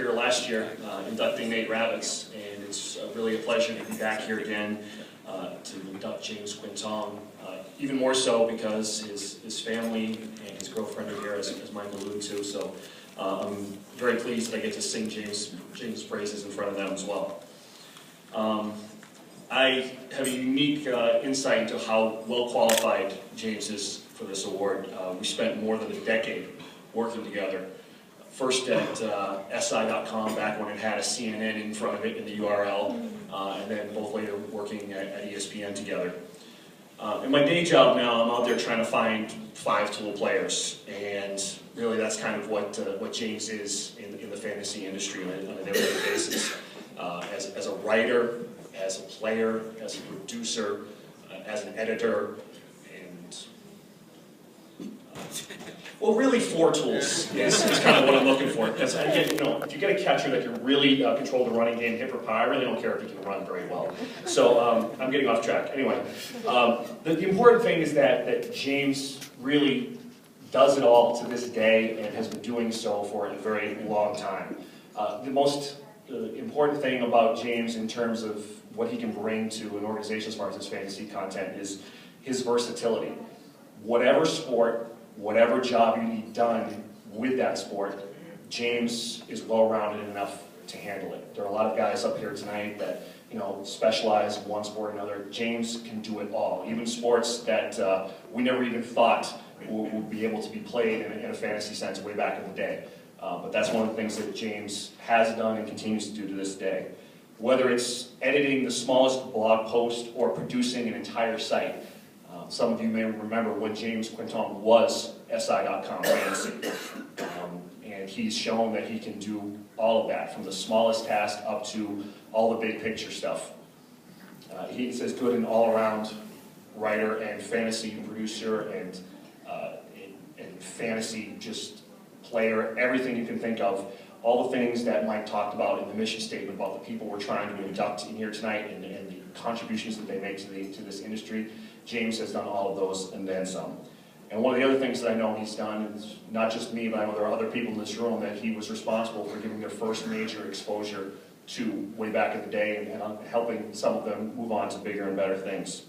here last year inducting Nate Ravitz, and it's really a pleasure to be back here again to induct James Quintong. Even more so because his family and his girlfriend are here, as Mike alluded to. So I'm very pleased that I get to sing James' praises in front of them as well. I have a unique insight into how well qualified James is for this award. We spent more than a decade working together. First at SI.com, back when it had a CNN in front of it in the URL, and then both later working at ESPN together. In my day job now, I'm out there trying to find five-tool players, and really that's kind of what James is in the fantasy industry on a daily basis. As a writer, as a player, as a producer, as an editor, well, really four tools is kind of what I'm looking for. Because if you get a catcher that can really control the running game, hit for power, I really don't care if he can run very well. So I'm getting off track. Anyway, the important thing is that James really does it all to this day and has been doing so for a very long time. The most important thing about James in terms of what he can bring to an organization as far as his fantasy content is his versatility. Whatever sport, whatever job you need done with that sport, James is well-rounded enough to handle it. There are a lot of guys up here tonight that specialize in one sport or another. James can do it all, even sports that we never even thought would be able to be played in a fantasy sense way back in the day. But that's one of the things that James has done and continues to do to this day. Whether it's editing the smallest blog post or producing an entire site. Some of you may remember when James Quintong was SI.com fantasy. And he's shown that he can do all of that, from the smallest task up to all the big picture stuff. He's as good an all-around writer and fantasy producer and fantasy just player, everything you can think of. All the things that Mike talked about in the mission statement about the people we're trying to induct in here tonight and the contributions that they make to this industry. James has done all of those and then some. And one of the other things that I know he's done, is not just me, but I know there are other people in this room that he was responsible for giving their first major exposure to way back in the day and helping some of them move on to bigger and better things.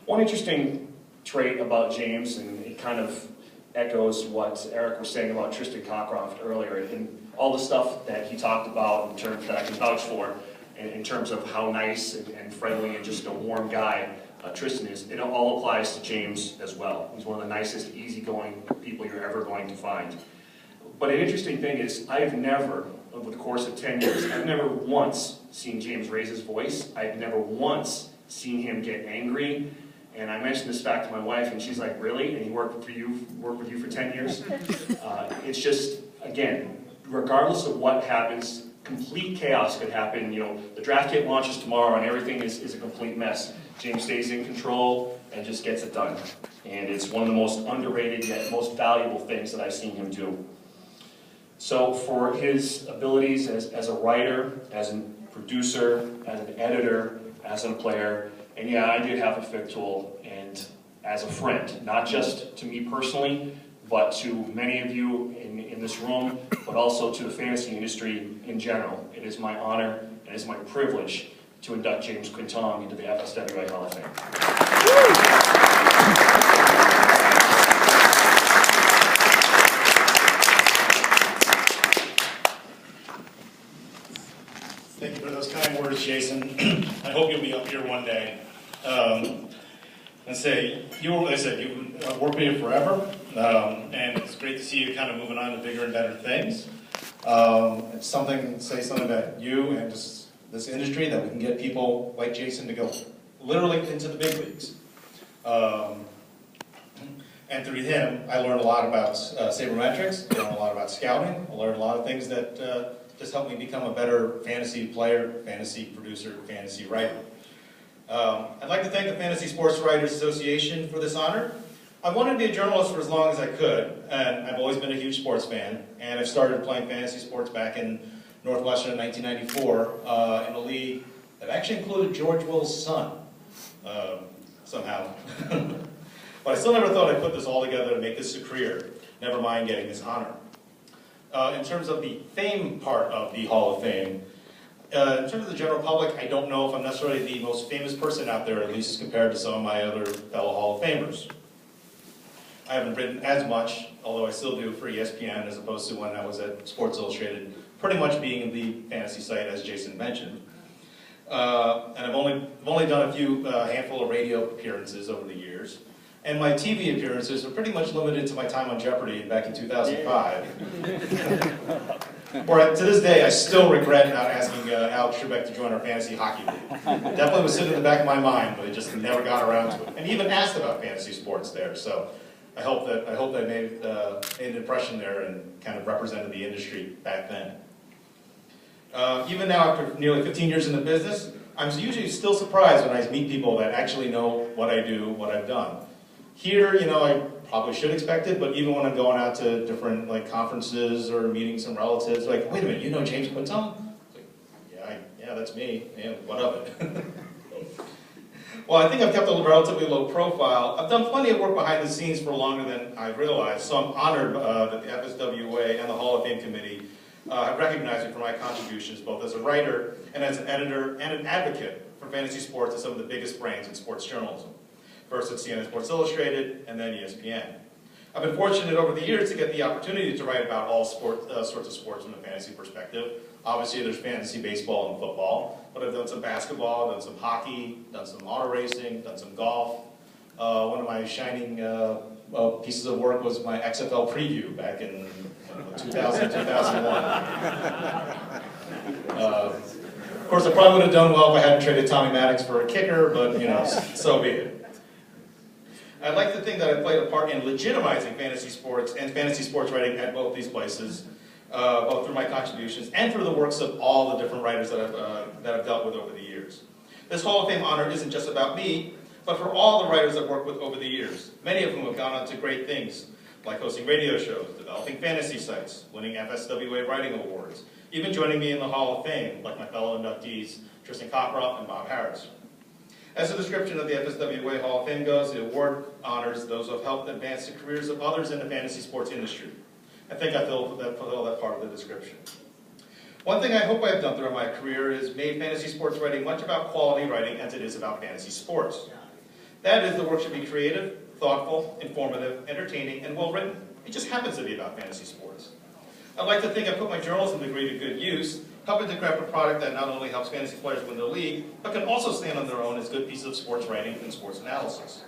One interesting trait about James, and it kind of echoes what Eric was saying about Tristan Cockcroft earlier, and all the stuff that he talked about in terms that I can vouch for, in terms of how nice and friendly and just a warm guy Tristan is, it all applies to James as well. He's one of the nicest, easygoing people you're ever going to find. But an interesting thing is, I've never, over the course of 10 years, I've never once seen James raise his voice. I've never once seen him get angry. And I mentioned this fact to my wife, and she's like, "Really? And he worked with you for 10 years?" It's just, again, regardless of what happens, complete chaos could happen. The draft kit launches tomorrow, and everything is a complete mess. James stays in control and just gets it done. And it's one of the most underrated yet most valuable things that I've seen him do. So for his abilities as a writer, as a producer, as an editor, as a player, and yeah, I did have a fifth tool, and as a friend, not just to me personally, but to many of you in this room, but also to the fantasy industry in general. It is my honor and it is my privilege to induct James Quintong into the FSWA Hall of Fame. Thank you for those kind words, Jason. I hope you'll be up here one day. And say, you worked with me forever, and it's great to see you kind of moving on to bigger and better things. It's say something about you and just this industry, that we can get people like Jason to go literally into the big leagues. And through him, I learned a lot about sabermetrics, I learned a lot about scouting, I learned a lot of things that just helped me become a better fantasy player, fantasy producer, fantasy writer. I'd like to thank the Fantasy Sports Writers Association for this honor. I wanted to be a journalist for as long as I could, and I've always been a huge sports fan, and I started playing fantasy sports back in Northwestern in 1994 in a league that actually included George Will's son, somehow. But I still never thought I'd put this all together and make this a career, never mind getting this honor. In terms of the fame part of the Hall of Fame, in terms of the general public, I don't know if I'm necessarily the most famous person out there, at least compared to some of my other fellow Hall of Famers. I haven't written as much, although I still do for ESPN, as opposed to when I was at Sports Illustrated, pretty much being the fantasy site, as Jason mentioned. And I've only done a few handful of radio appearances over the years. And my TV appearances are pretty much limited to my time on Jeopardy back in 2005. Where to this day, I still regret not asking Alex Trebek to join our fantasy hockey league. It definitely was sitting in the back of my mind, but I just never got around to it. And even asked about fantasy sports there, so I hope that I made an impression there and kind of represented the industry back then. Even now, after nearly 15 years in the business, I'm usually still surprised when I meet people that actually know what I do, what I've done. Here, you know, I probably should expect it, but even when I'm going out to different like conferences or meeting some relatives, like, wait a minute, you know James Quintong? Like, yeah, that's me. Yeah, what of it? Well, I think I've kept a relatively low profile. I've done plenty of work behind the scenes for longer than I've realized, so I'm honored that the FSWA and the Hall of Fame Committee have recognized me for my contributions, both as a writer and as an editor and an advocate for fantasy sports to some of the biggest brains in sports journalism. First at CNN Sports Illustrated, and then ESPN. I've been fortunate over the years to get the opportunity to write about all sorts of sports from a fantasy perspective. Obviously, there's fantasy baseball and football, but I've done some basketball, done some hockey, done some auto racing, done some golf. One of my shining pieces of work was my XFL preview back in 2000, 2001. Of course, I probably would have done well if I hadn't traded Tommy Maddox for a kicker, but you know, so be it. I'd like to think that I played a part in legitimizing fantasy sports and fantasy sports writing at both these places, both through my contributions and through the works of all the different writers that I've dealt with over the years. This Hall of Fame honor isn't just about me, but for all the writers I've worked with over the years, many of whom have gone on to great things, like hosting radio shows, developing fantasy sites, winning FSWA writing awards, even joining me in the Hall of Fame, like my fellow inductees, Tristan Cockcroft and Bob Harris. As the description of the FSWA Hall of Fame goes, the award honors those who have helped advance the careers of others in the fantasy sports industry. I think I fulfill that part of the description. One thing I hope I have done throughout my career is made fantasy sports writing much about quality writing as it is about fantasy sports. That is, the work should be creative, thoughtful, informative, entertaining, and well-written. It just happens to be about fantasy sports. I'd like to think I put my journalism degree to good use, helping to craft a product that not only helps fantasy players win their league, but can also stand on their own as good pieces of sports writing and sports analysis.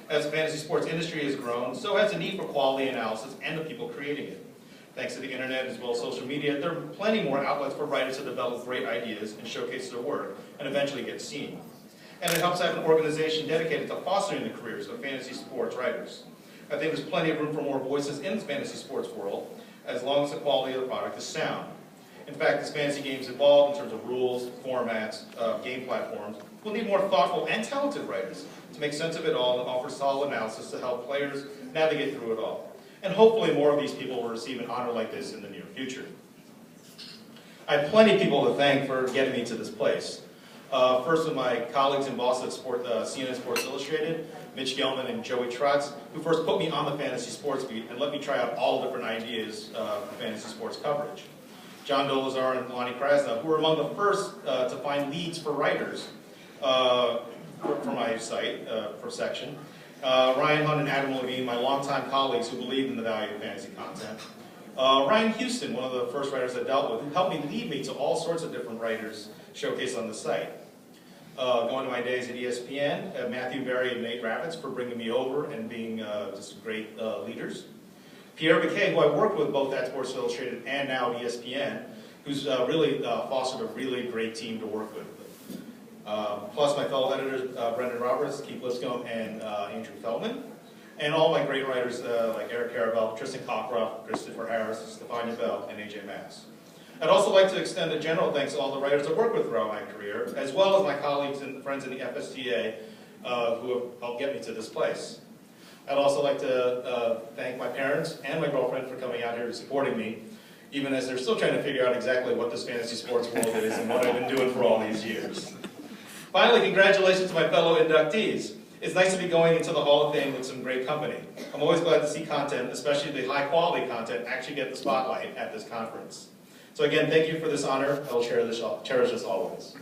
As the fantasy sports industry has grown, so has the need for quality analysis and the people creating it. Thanks to the internet as well as social media, there are plenty more outlets for writers to develop great ideas and showcase their work, and eventually get seen. And it helps have an organization dedicated to fostering the careers of fantasy sports writers. I think there's plenty of room for more voices in the fantasy sports world, as long as the quality of the product is sound. In fact, as fantasy games evolve in terms of rules, formats, game platforms, we'll need more thoughtful and talented writers to make sense of it all and offer solid analysis to help players navigate through it all. And hopefully more of these people will receive an honor like this in the near future. I have plenty of people to thank for getting me to this place. First with my colleagues and boss at CNN Sports Illustrated, Mitch Gelman and Joey Trotz, who first put me on the fantasy sports beat and let me try out all different ideas for fantasy sports coverage. John Dolazar and Lonnie Krasnow, who were among the first to find leads for writers for my site, for section. Ryan Hunt and Adam Levine, my longtime colleagues who believed in the value of fantasy content. Ryan Houston, one of the first writers I dealt with, who helped me lead me to all sorts of different writers showcased on the site. Going to my days at ESPN, Matthew Berry and Nate Ravitz for bringing me over and being just great leaders. Pierre McKay, who I worked with both at Sports Illustrated and now at ESPN, who's really fostered a really great team to work with. Plus my fellow editors, Brendan Roberts, Keith Lipscomb, and Andrew Feldman. And all my great writers like Eric Carabell, Tristan Cockcroft, Christopher Harris, Stefania Bell, and AJ Mass. I'd also like to extend a general thanks to all the writers I've worked with throughout my career, as well as my colleagues and friends in the FSTA who have helped get me to this place. I'd also like to thank my parents and my girlfriend for coming out here and supporting me, even as they're still trying to figure out exactly what this fantasy sports world is and what I've been doing for all these years. Finally, congratulations to my fellow inductees. it's nice to be going into the Hall of Fame with some great company. I'm always glad to see content, especially the high-quality content, actually get the spotlight at this conference. So again, thank you for this honor. I will cherish this always.